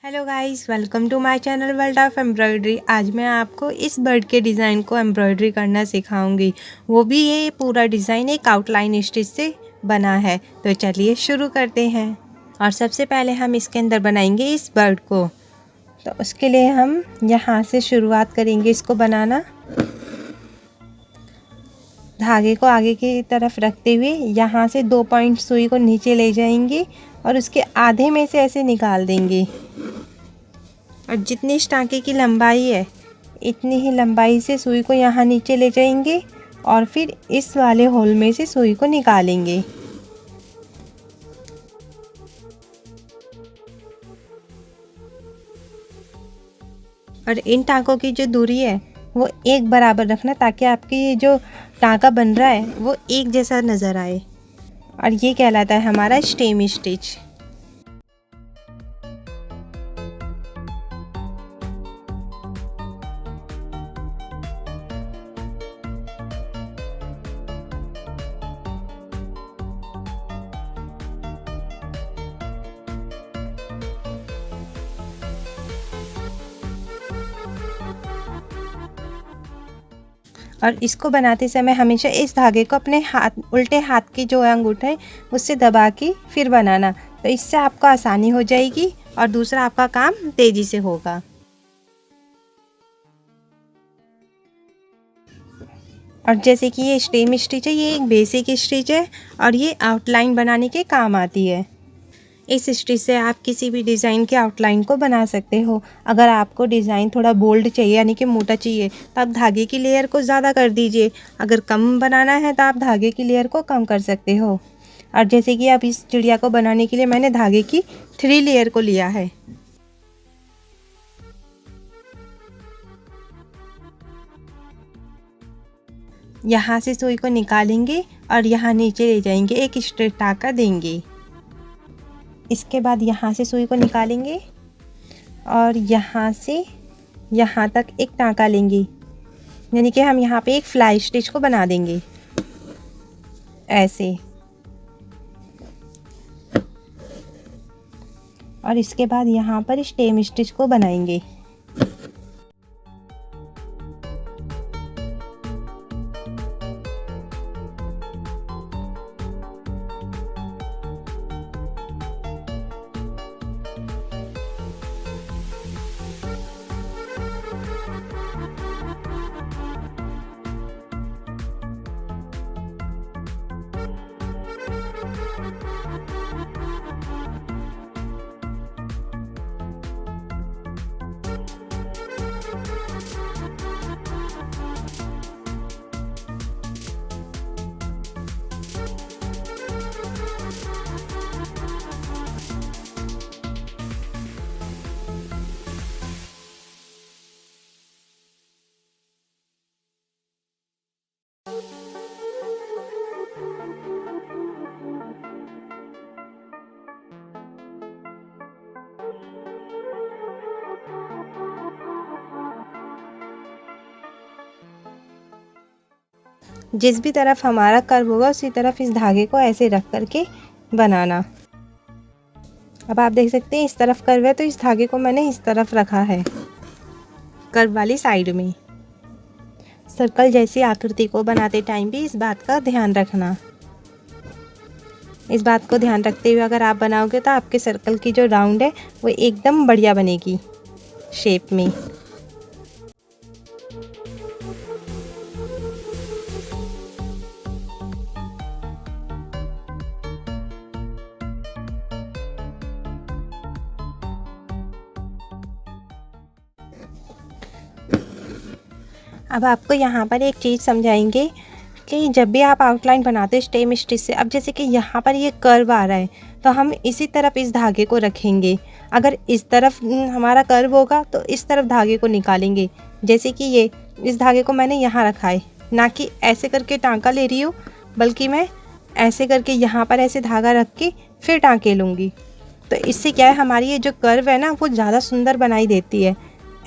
Hello guys, welcome to my channel world of embroidery. आज मैं आपको इस बर्ड के डिज़ाइन को एम्ब्रॉयडरी करना सिखाऊंगी। वो भी ये पूरा डिज़ाइन एक आउटलाइन स्टिच से बना है। तो चलिए शुरू करते हैं। और सबसे पहले हम इसके अंदर बनाएंगे इस बर्ड को। तो उसके लिए हम यहाँ से शुरुआत करेंगे इसको बनाना। धागे को आगे की तरफ रखते हुए यहाँ से 2 पॉइंट सुई को नीचे ले जाएंगे और उसके आधे में से ऐसे निकाल देंगे। और जितनी इस टाँके की लंबाई है इतनी ही लंबाई से सुई को यहाँ नीचे ले जाएंगे और फिर इस वाले होल में से सुई को निकालेंगे। और इन टाँकों की जो दूरी है वो एक बराबर रखना, ताकि आपकी ये जो टाँका बन रहा है वो एक जैसा नज़र आए। और ये कहलाता है हमारा स्टेम स्टिच। और इसको बनाते समय हमेशा इस धागे को अपने उल्टे हाथ की जो अंगूठा है उससे दबा के फिर बनाना। तो इससे आपको आसानी हो जाएगी और दूसरा आपका काम तेज़ी से होगा। और जैसे कि ये स्टेम स्टिच है, ये एक बेसिक स्टिच है और ये आउटलाइन बनाने के काम आती है। इस स्टिच से आप किसी भी डिज़ाइन के आउटलाइन को बना सकते हो। अगर आपको डिज़ाइन थोड़ा बोल्ड चाहिए यानी कि मोटा चाहिए तो आप धागे की लेयर को ज़्यादा कर दीजिए। अगर कम बनाना है तो आप धागे की लेयर को कम कर सकते हो। और जैसे कि आप इस चिड़िया को बनाने के लिए मैंने धागे की 3 लेयर को लिया है। यहाँ से सुई को निकालेंगे और यहाँ नीचे ले जाएंगे, एक स्ट्रेट टाँका देंगे। इसके बाद यहाँ से सुई को निकालेंगे और यहाँ से यहाँ तक एक टाँका लेंगे, यानी कि हम यहाँ पे एक फ्लाई स्टिच को बना देंगे ऐसे। और इसके बाद यहाँ पर स्टेम स्टिच को बनाएंगे। जिस भी तरफ हमारा कर्व होगा उसी तरफ इस धागे को ऐसे रख करके बनाना। अब आप देख सकते हैं इस तरफ कर्व है तो इस धागे को मैंने इस तरफ रखा है, कर्व वाली साइड में। सर्कल जैसी आकृति को बनाते टाइम भी इस बात का ध्यान रखना। इस बात को ध्यान रखते हुए अगर आप बनाओगे तो आपके सर्कल की जो राउंड है वो एकदम बढ़िया बनेगी शेप में। अब आपको यहाँ पर एक चीज़ समझाएंगे कि जब भी आप आउटलाइन बनाते हैं स्टेम स्टिच से, अब जैसे कि यहाँ पर ये कर्व आ रहा है तो हम इसी तरफ इस धागे को रखेंगे। अगर इस तरफ हमारा कर्व होगा तो इस तरफ धागे को निकालेंगे। जैसे कि ये इस धागे को मैंने यहाँ रखा है, ना कि ऐसे करके टाँका ले रही हूँ, बल्कि मैं ऐसे करके यहाँ पर ऐसे धागा रख के फिर टाँके लूँगी। तो इससे क्या है, हमारी ये जो कर्व है ना वो ज़्यादा सुंदर बनाई देती है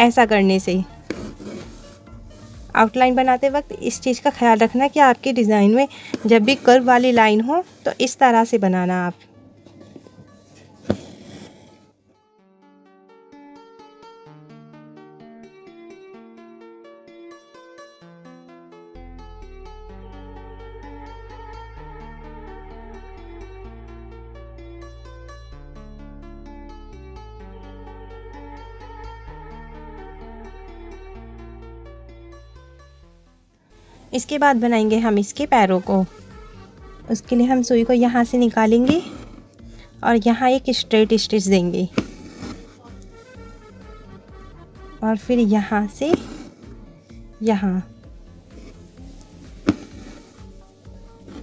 ऐसा करने से। आउटलाइन बनाते वक्त इस चीज़ का ख्याल रखना कि आपके डिज़ाइन में जब भी कर्व वाली लाइन हो तो इस तरह से बनाना आप। इसके बाद बनाएंगे हम इसके पैरों को। उसके लिए हम सुई को यहाँ से निकालेंगे और यहाँ एक स्ट्रेट स्टिच देंगे और फिर यहाँ से यहाँ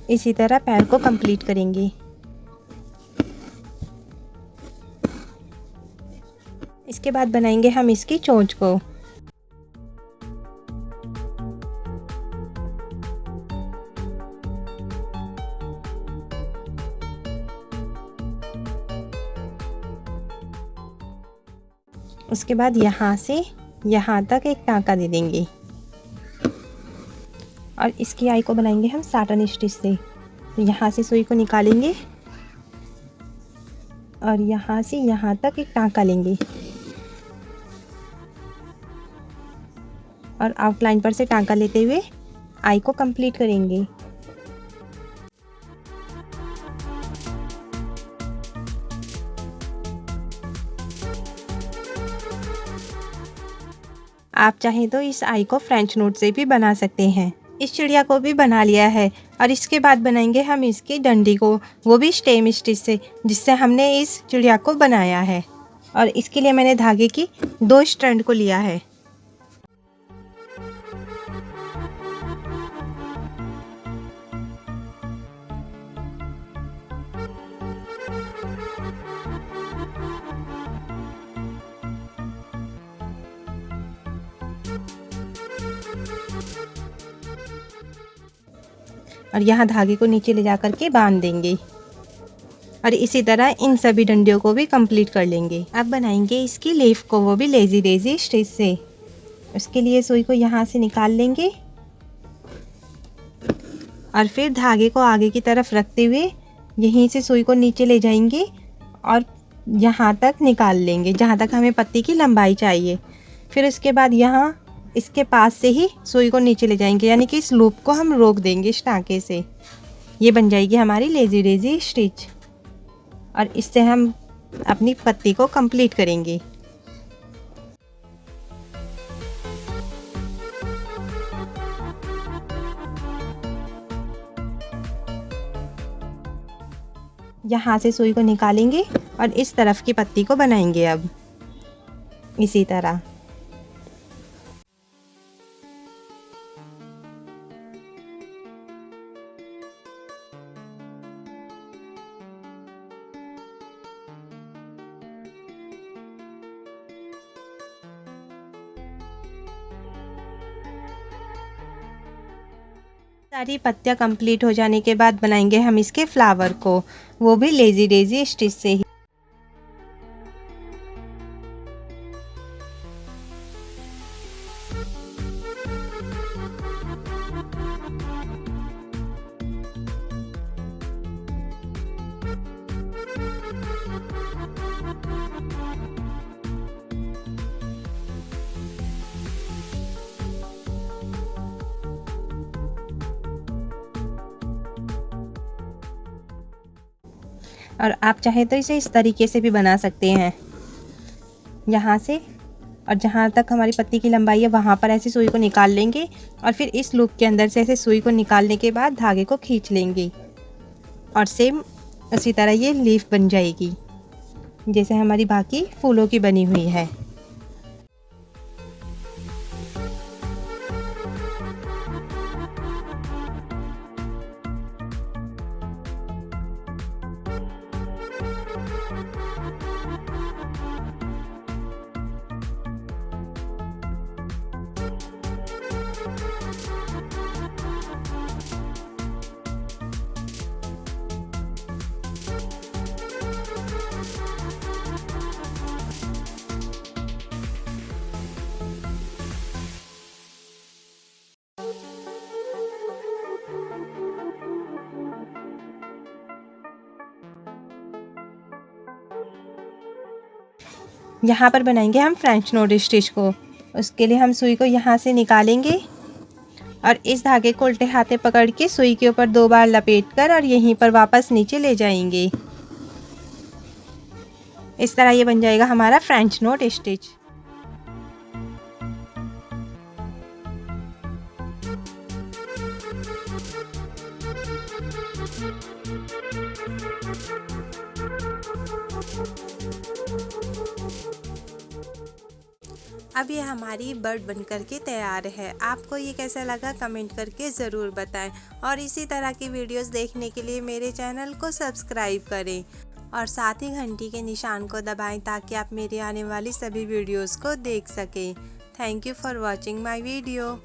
इसी तरह पैर को कंप्लीट करेंगे। इसके बाद बनाएंगे हम इसकी चोंच को। उसके बाद यहाँ से यहाँ तक एक टाँका दे देंगे और इसकी आई को बनाएंगे हम साटन स्टिच से। तो यहाँ से सुई को निकालेंगे और यहाँ से यहाँ तक एक टाँका लेंगे और आउटलाइन पर से टाँका लेते हुए आई को कंप्लीट करेंगे। आप चाहें तो इस आई को फ्रेंच नोट से भी बना सकते हैं। इस चिड़िया को भी बना लिया है और इसके बाद बनाएंगे हम इसकी डंडी को, वो भी स्टेम स्टिच से, जिससे हमने इस चिड़िया को बनाया है। और इसके लिए मैंने धागे की 2 स्ट्रैंड को लिया है। और यहाँ धागे को नीचे ले जाकर के बांध देंगे और इसी तरह इन सभी डंडियों को भी कंप्लीट कर लेंगे। अब बनाएंगे इसकी लीफ को, वो भी लेजी डेजी स्टिच से। उसके लिए सुई को यहाँ से निकाल लेंगे और फिर धागे को आगे की तरफ रखते हुए यहीं से सुई को नीचे ले जाएंगे और यहाँ तक निकाल लेंगे जहाँ तक हमें पत्ती की लंबाई चाहिए। फिर उसके बाद यहाँ इसके पास से ही सुई को नीचे ले जाएंगे, यानी कि इस लूप को हम रोक देंगे इस टाँके से। ये बन जाएगी हमारी लेजी डेजी स्टिच और इससे हम अपनी पत्ती को कंप्लीट करेंगे। यहाँ से सुई को निकालेंगे और इस तरफ की पत्ती को बनाएंगे अब इसी तरह। सारी पत्तियाँ कंप्लीट हो जाने के बाद बनाएंगे हम इसके फ्लावर को, वो भी लेजी डेजी स्टिच से ही। और आप चाहे तो इसे इस तरीके से भी बना सकते हैं, यहाँ से और जहाँ तक हमारी पत्ती की लंबाई है वहाँ पर ऐसे सुई को निकाल लेंगे और फिर इस लूप के अंदर से ऐसे सुई को निकालने के बाद धागे को खींच लेंगे और सेम उसी तरह ये लीफ बन जाएगी जैसे हमारी बाकी फूलों की बनी हुई है। यहाँ पर बनाएंगे हम फ्रेंच नोट स्टिच को। उसके लिए हम सुई को यहाँ से निकालेंगे और इस धागे को उल्टे हाथे पकड़ के सुई के ऊपर 2 बार लपेट कर और यहीं पर वापस नीचे ले जाएंगे। इस तरह ये बन जाएगा हमारा फ्रेंच नोट स्टिच। अब ये हमारी बर्ड बन करके तैयार है। आपको ये कैसा लगा कमेंट करके ज़रूर बताएं और इसी तरह की वीडियोस देखने के लिए मेरे चैनल को सब्सक्राइब करें और साथ ही घंटी के निशान को दबाएं ताकि आप मेरी आने वाली सभी वीडियोस को देख सकें। Thank you for watching my video.